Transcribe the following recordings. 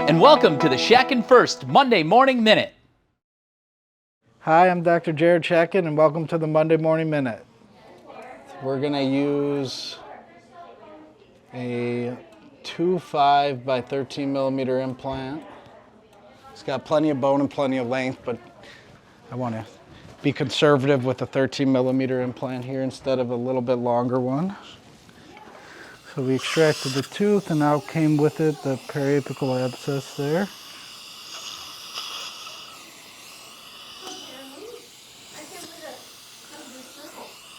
And welcome to the Shatkin First Monday Morning Minute. Hi, I'm Dr. Jared Shatkin, and welcome to the Monday Morning Minute. We're going to use a 2.5 by 13 millimeter implant. It's got plenty of bone and plenty of length, but I want to be conservative with a 13 millimeter implant here instead of a little bit longer one. So we extracted the tooth, and out came with it the periapical abscess there.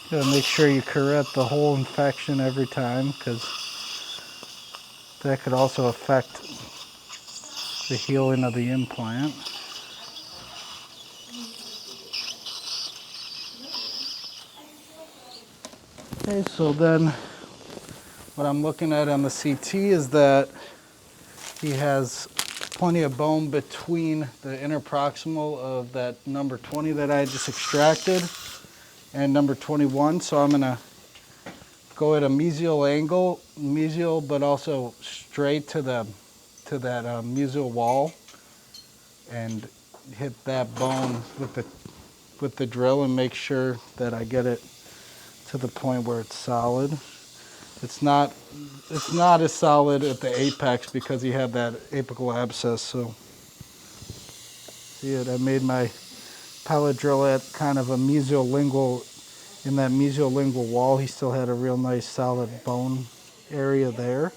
You gotta make sure you correct the whole infection every time, because that could also affect the healing of the implant. Okay, so then what I'm looking at on the CT is that he has plenty of bone between the interproximal of that number 20 that I just extracted and number 21. So I'm gonna go at a mesial angle, mesial, but also straight to that mesial wall, and hit that bone with the drill and make sure that I get it to the point where it's solid. It's not as solid at the apex because he had that apical abscess. So see it, I made my pellet drill at kind of a mesiolingual, in that mesiolingual wall. He still had a real nice solid bone area there.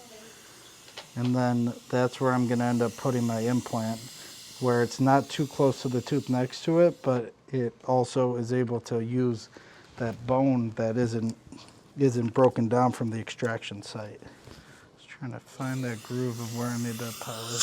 And then that's where I'm gonna end up putting my implant, where it's not too close to the tooth next to it, but it also is able to use that bone that isn't broken down from the extraction site. Just trying to find that groove of where I made that pilot.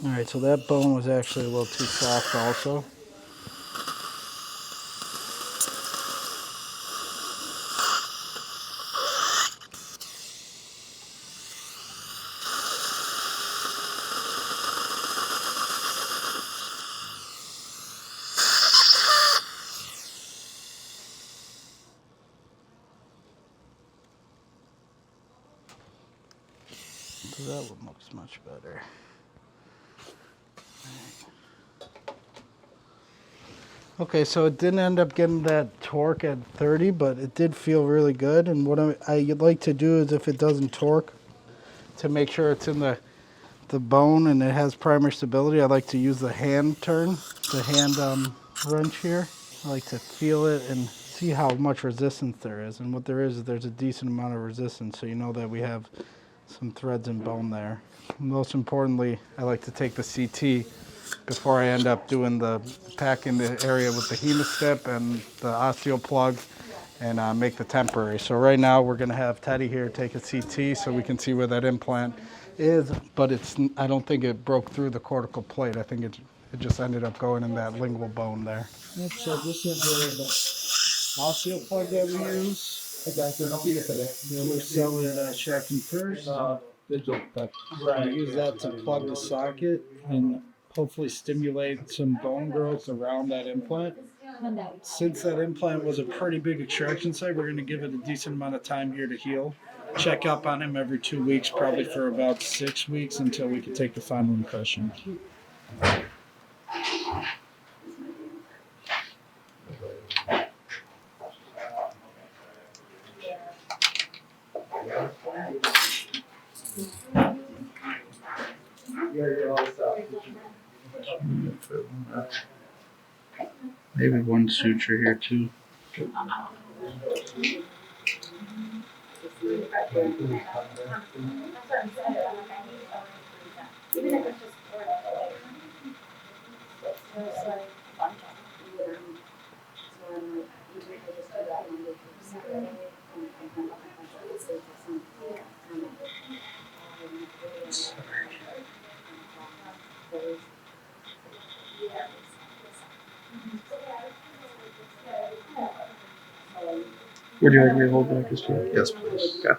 All right, so that bone was actually a little too soft also. So that one looks much better. Okay, so it didn't end up getting that torque at 30, but it did feel really good. And what I like to do is, if it doesn't torque, to make sure it's in the bone and it has primary stability, I like to use the hand turn, the hand wrench here. I like to feel it and see how much resistance there is. And what there is there's a decent amount of resistance, so you know that we have some threads and bone there. Most importantly, I like to take the CT before I end up doing packing the area with the hemostip and the osteo plug, and make the temporary. So right now we're gonna have Teddy here take a CT so we can see where that implant is, but I don't think it broke through the cortical plate. I think it just ended up going in that lingual bone there. Yep, so this is the osteo plug that we use. We're selling Shatkin First. We're going to use that to plug the socket and hopefully stimulate some bone growth around that implant. Since that implant was a pretty big extraction site, we're going to give it a decent amount of time here to heal. Check up on him every 2 weeks, probably for about 6 weeks, until we can take the final impression. Maybe one suture here too. Would you like me to hold back his chair? Yes, please. Yeah.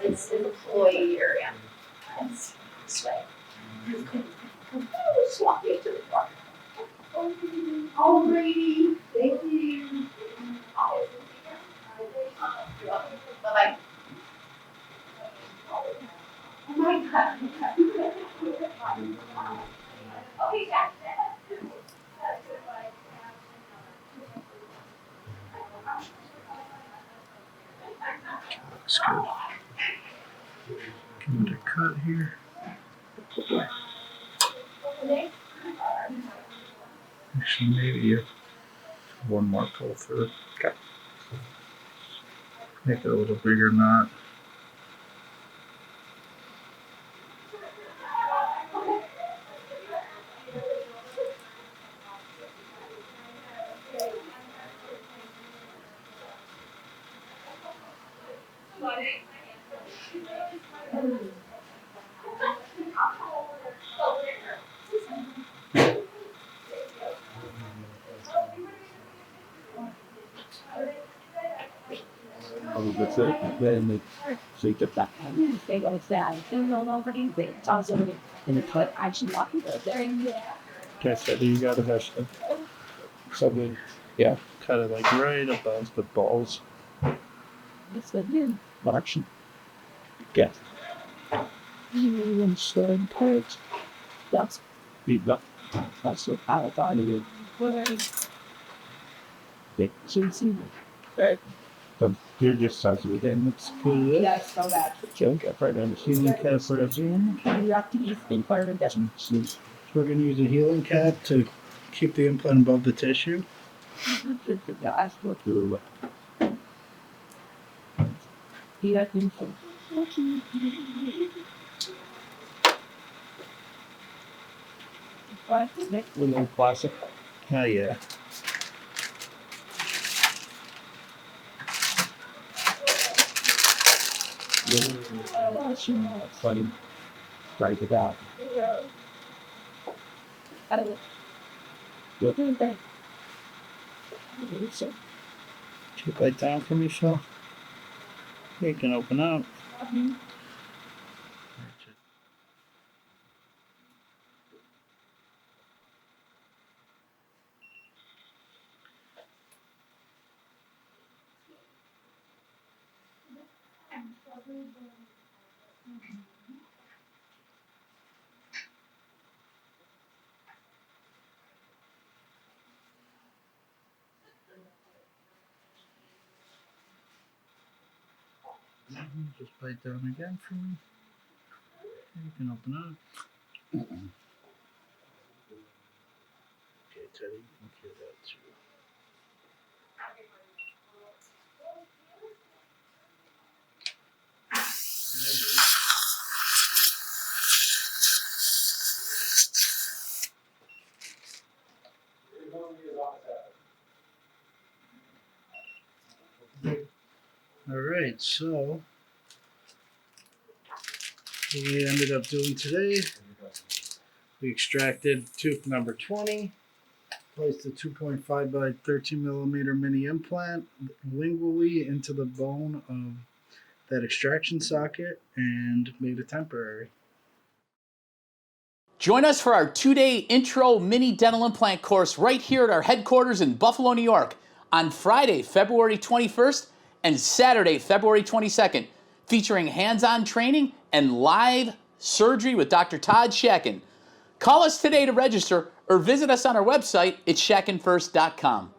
It's an employee area. Just walk you to the door. Alrighty, thank you. Bye-bye. Oh my God. Okay, Jack. Looks good. Give it a cut here. Actually, maybe one more pull through. Okay. Make it a little bigger knot. That's it. Then they shake it back. They go sad. They roll over and they toss it in the cut. I should walk there. Okay, so you got it, Ashley. So good. Yeah, cut it like right above the balls. It's the good. Action. Yeah. Inside cut. That's Beat up. that's what I thought it would. They should see Okay. So you're just sensitive. Then looks good. that's so bad. Okay, right on the healing cap for the gym. You have to use the part of that. So we're going to use a healing cap to keep the implant above the tissue. That's what you he has been what? Little classic. Oh yeah. Funny. Strike it out. I don't know. You're doing that. So, Keep it down for me, Phil. You can open up. Just bite down again for me. You can open up. Okay, Teddy, you can clear that too. All right, so what we ended up doing today, we extracted tooth number 20, placed the 2.5 by 13 millimeter mini implant lingually into the bone of that extraction socket and made it temporary. Join us for our 2-day intro mini dental implant course right here at our headquarters in Buffalo, New York on Friday, February 21st and Saturday, February 22nd, featuring hands-on training and live surgery with Dr. Todd Shatkin. Call us today to register or visit us on our website at shatkinfirst.com.